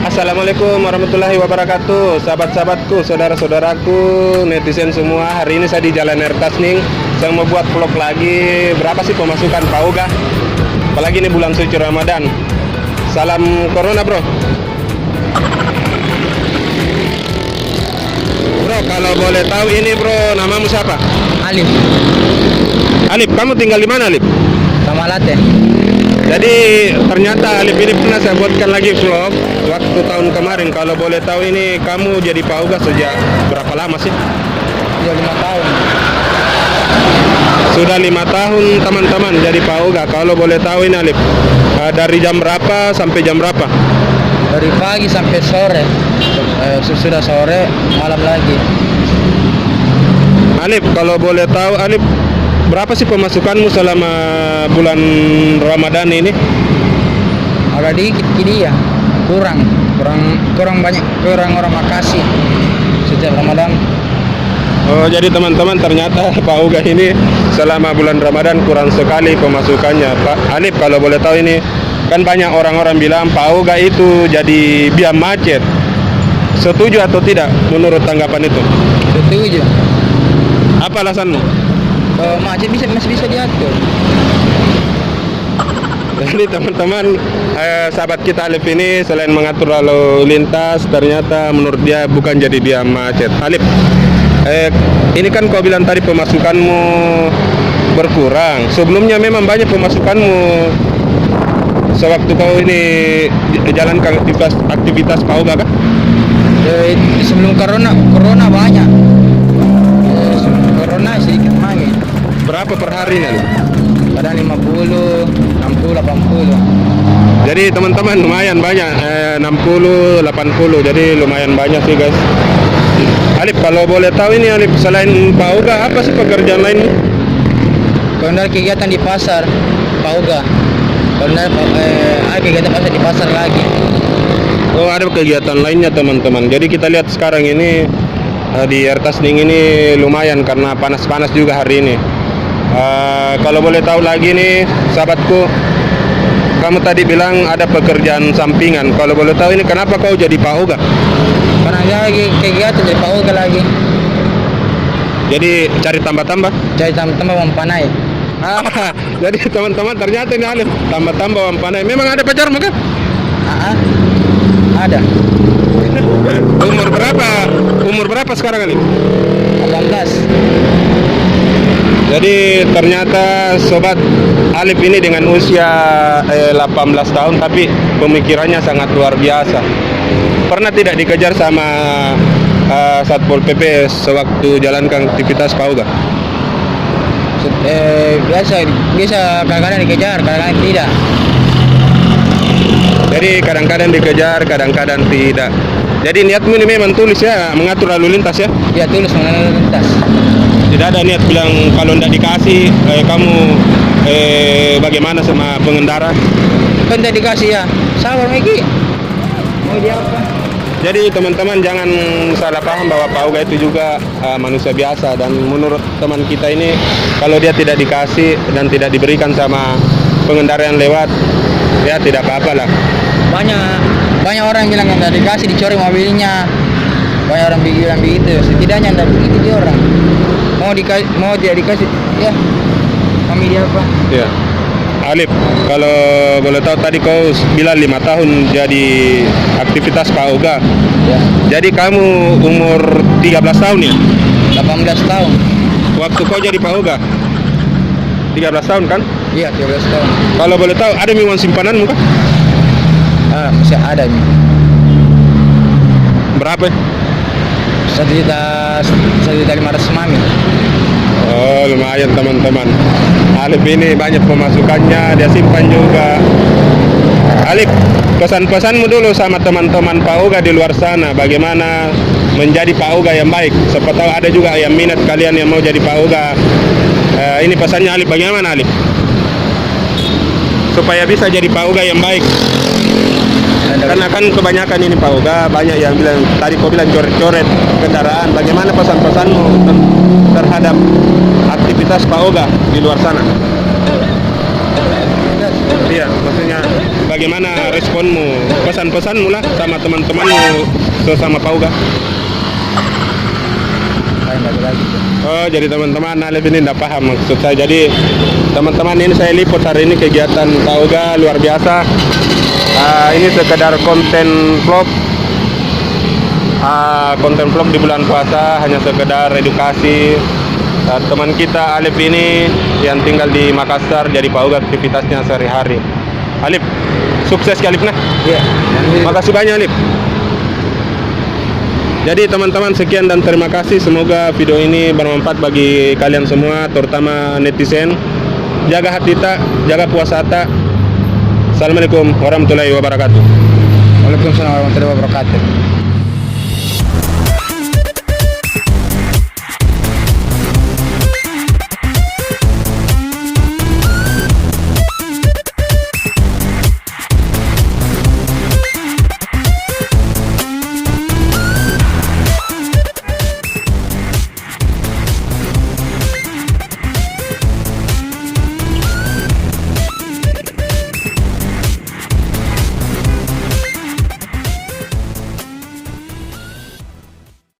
Assalamualaikum warahmatullahi wabarakatuh. Sahabat-sahabatku, saudara-saudaraku, netizen semua. Hari ini saya di Jalan Ertasning. Saya mau buat vlog lagi. Berapa sih pemasukan Pauga? Apalagi ini bulan suci Ramadan. Salam Corona, bro. Bro, kalau boleh tahu ini, bro, namamu siapa? Alif, Alif, kamu tinggal di mana, Alif? Tamalate. Jadi ternyata Alif ini pernah saya buatkan lagi vlog waktu tahun kemarin. Kalau boleh tahu ini kamu jadi Pauga sejak berapa lama sih? Sudah 5 tahun. Sudah 5 tahun teman-teman jadi Pauga. Kalau boleh tahu ini Alif, dari jam berapa sampai jam berapa? Dari pagi sampai sore. Sudah sore, malam lagi. Alif, kalau boleh tahu Alif, berapa sih pemasukanmu selama bulan Ramadan ini? Agak dikit kini ya. Kurang banyak, kurang orang makasih setiap Ramadan. Oh, jadi teman-teman ternyata Pauga ini selama bulan Ramadan kurang sekali pemasukannya. Pak Alif, kalau boleh tahu ini kan banyak orang-orang bilang Pauga itu jadi biang macet. Setuju atau tidak menurut tanggapan itu? Setuju. Apa alasanmu? Macet masih bisa diatur. Jadi teman-teman, sahabat kita Alif ini selain mengatur lalu lintas, ternyata menurut dia bukan jadi biang macet. Alif, ini kan kau bilang tadi pemasukanmu berkurang. Sebelumnya memang banyak pemasukanmu sewaktu kau ini jalankan aktivitas Pauga kan? Sebelum corona banyak. Sebelum corona sedikit lagi. Berapa per hari nih? Kadang 50, 60, 80. Jadi teman-teman lumayan banyak, 60, 80. Jadi lumayan banyak sih guys. Alif, kalau boleh tahu ini Alif, selain Pauga apa sih pekerjaan lainmu? Kalau ada kegiatan di pasar, Pauga. Kalau ada kegiatan pasar di pasar lagi. Oh, ada kegiatan lainnya teman-teman. Jadi kita lihat sekarang ini di Ertasning ini lumayan karena panas-panas juga hari ini. Kalau boleh tahu lagi nih sahabatku, kamu tadi bilang ada pekerjaan sampingan. Kalau boleh tahu ini kenapa kau jadi Pauga? Karena ada lagi kegiatan di Pauga lagi. Jadi cari tambah-tambah? Cari tambah mempanai. Jadi teman-teman ternyata ini Alif tambah-tambah uang panai. Memang ada pacarmu kan? Ada. Umur berapa sekarang Alif? 18. Jadi ternyata sobat Alif ini dengan usia 18 tahun tapi pemikirannya sangat luar biasa. Pernah tidak dikejar sama Satpol PP sewaktu jalankan aktivitas Pauga? Biasa kadang-kadang dikejar, kadang-kadang tidak. Jadi kadang-kadang dikejar, kadang-kadang tidak. Jadi niatmu ini memang tulis ya, mengatur lalu lintas ya? Dia tulis mengenai lalu lintas. Tidak ada niat bilang kalau tidak dikasih kamu bagaimana sama pengendara? Kan tidak dikasih ya, sabar Megi. Mau dia apa? Jadi teman-teman jangan salah paham bahwa Pauga itu juga manusia biasa. Dan menurut teman kita ini kalau dia tidak dikasih dan tidak diberikan sama pengendara yang lewat, ya tidak apa-apa lah. Banyak orang bilang yang tidak dikasih dicuri mobilnya. Banyak orang bilang begitu. Setidaknya tidak begitu dia orang. Mau dia dikasih, ya kami dia apa? Ya. Alif, kalau boleh tahu tadi kau bilang 5 tahun jadi aktivitas Pauga. Ya. Jadi kamu umur 13 tahun ya? 18 tahun. Waktu kau jadi Pauga 13 tahun kan? Iya, 13 tahun. Kalau boleh tahu ada uang simpananmu kan? Masih ada nih. Berapa? 1.500.000 mami. Oh, lumayan teman-teman. Alif ini banyak pemasukannya, dia simpan juga. Alif, pesan-pesanmu dulu sama teman-teman Pauga di luar sana, bagaimana menjadi Pauga yang baik. Siapa tahu ada juga yang minat kalian yang mau jadi Pauga. Ini pesannya Alif, bagaimana Alif? Supaya bisa jadi Pauga yang baik. Karena kan kebanyakan ini Pauga, banyak yang bilang, tadi kau bilang coret-coret kendaraan. Bagaimana pesan-pesanmu terhadap aktivitas Pauga di luar sana? Iya, maksudnya bagaimana responmu? Pesan-pesanmu lah sama teman-temanmu sesama Pauga. Lain lagi. Oh, jadi teman-teman Alif ini tidak paham maksud saya. Jadi teman-teman ini saya liput hari ini kegiatan Pauga luar biasa. Ini sekedar konten vlog. Konten vlog di bulan puasa, hanya sekedar edukasi. Teman kita Alif ini yang tinggal di Makassar, jadi Pauga aktivitasnya sehari-hari. Alif, sukses ya Alif nah. Iya. Makasih banyak Alif. Jadi teman-teman sekian dan terima kasih. Semoga video ini bermanfaat bagi kalian semua, terutama netizen. Jaga hati tak, jaga puasa tak. Assalamualaikum warahmatullahi wabarakatuh. Waalaikumsalam warahmatullahi wabarakatuh.